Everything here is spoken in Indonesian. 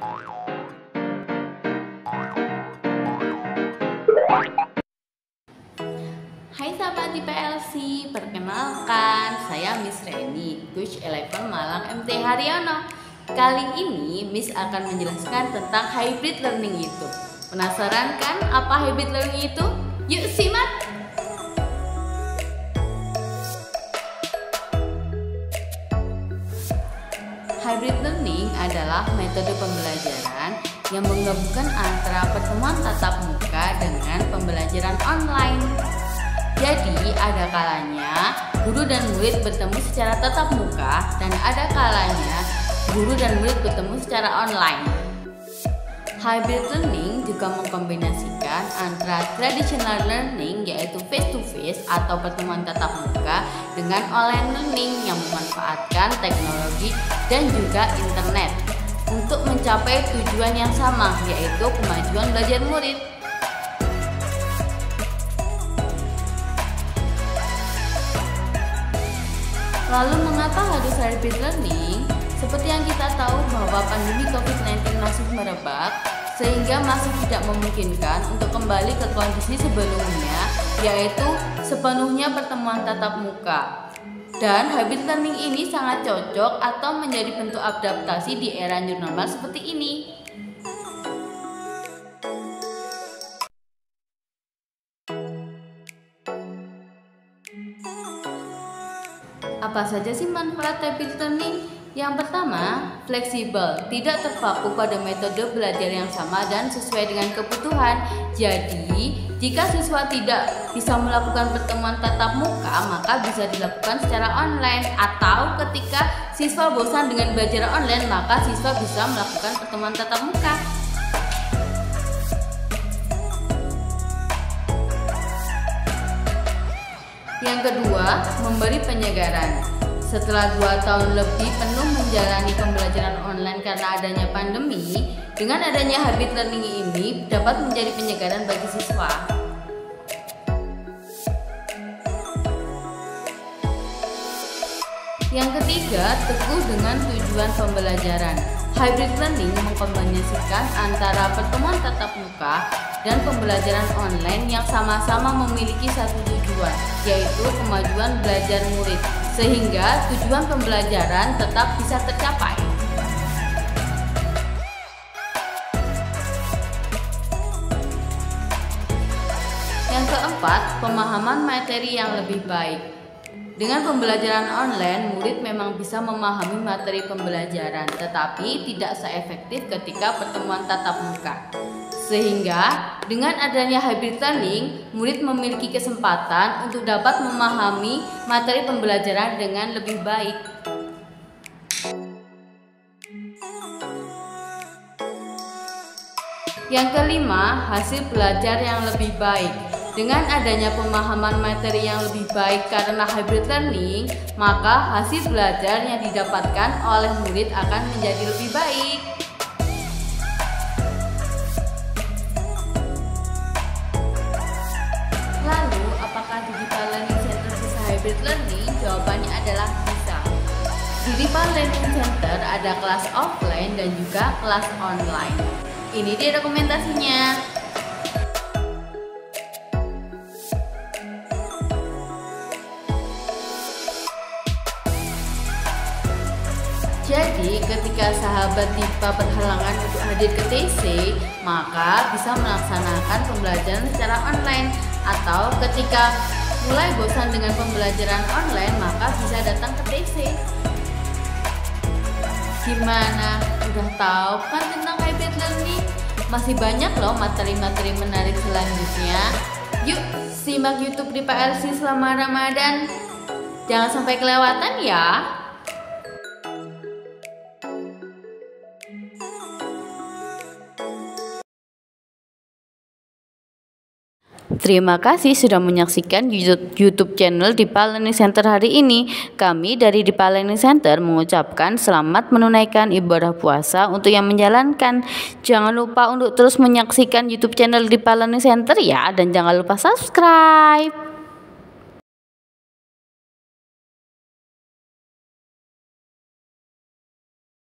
Hai sahabat di PLC, perkenalkan saya Miss Reni, Coach 11 Malang MT Haryono. Kali ini Miss akan menjelaskan tentang hybrid learning itu. Penasaran kan apa hybrid learning itu? Yuk simak! Hybrid learning adalah metode pembelajaran yang menggabungkan antara pertemuan tatap muka dengan pembelajaran online. Jadi ada kalanya guru dan murid bertemu secara tatap muka dan ada kalanya guru dan murid bertemu secara online. Hybrid learning juga mengkombinasikan antara traditional learning yaitu face to face atau pertemuan tatap muka dengan online learning yang memanfaatkan teknologi dan juga internet untuk mencapai tujuan yang sama yaitu kemajuan belajar murid. Lalu mengapa harus hybrid learning? Seperti yang kita tahu bahwa pandemi COVID-19 masih merebak, sehingga masih tidak memungkinkan untuk kembali ke kondisi sebelumnya, yaitu sepenuhnya pertemuan tatap muka. Dan hybrid learning ini sangat cocok atau menjadi bentuk adaptasi di era new normal seperti ini. Apa saja sih manfaat hybrid learning? Yang pertama, fleksibel, tidak terpaku pada metode belajar yang sama dan sesuai dengan kebutuhan. Jadi, jika siswa tidak bisa melakukan pertemuan tatap muka, maka bisa dilakukan secara online. Atau ketika siswa bosan dengan belajar online, maka siswa bisa melakukan pertemuan tatap muka. Yang kedua, memberi penyegaran. Setelah 2 tahun lebih penuh menjalani pembelajaran online karena adanya pandemi, dengan adanya hybrid learning ini dapat menjadi penyegaran bagi siswa. Yang ketiga, teguh dengan tujuan pembelajaran. Hybrid learning mengkombinasikan antara pertemuan tatap muka dan pembelajaran online yang sama-sama memiliki satu tujuan, yaitu kemajuan belajar murid, sehingga tujuan pembelajaran tetap bisa tercapai. Yang keempat, pemahaman materi yang lebih baik. Dengan pembelajaran online, murid memang bisa memahami materi pembelajaran, tetapi tidak seefektif ketika pertemuan tatap muka. Sehingga dengan adanya hybrid learning, murid memiliki kesempatan untuk dapat memahami materi pembelajaran dengan lebih baik. Yang kelima, hasil belajar yang lebih baik. Dengan adanya pemahaman materi yang lebih baik karena hybrid learning, maka hasil belajar yang didapatkan oleh murid akan menjadi lebih baik. Lalu, apakah Digital Learning Center bisa hybrid learning? Jawabannya adalah bisa. Di Digital Learning Center ada kelas offline dan juga kelas online. Ini dia dokumentasinya. Jadi ketika sahabat DIPA berhalangan untuk hadir ke TC, maka bisa melaksanakan pembelajaran secara online. Atau ketika mulai bosan dengan pembelajaran online, maka bisa datang ke TC. Gimana? Udah tahu kan tentang hybrid learning? Masih banyak loh materi-materi menarik selanjutnya. Yuk simak YouTube di PLC selama Ramadan. Jangan sampai kelewatan ya. Terima kasih sudah menyaksikan YouTube channel Dipa Learning Center hari ini. Kami dari Dipa Learning Center mengucapkan selamat menunaikan ibadah puasa untuk yang menjalankan. Jangan lupa untuk terus menyaksikan YouTube channel Dipa Learning Center ya, dan jangan lupa subscribe.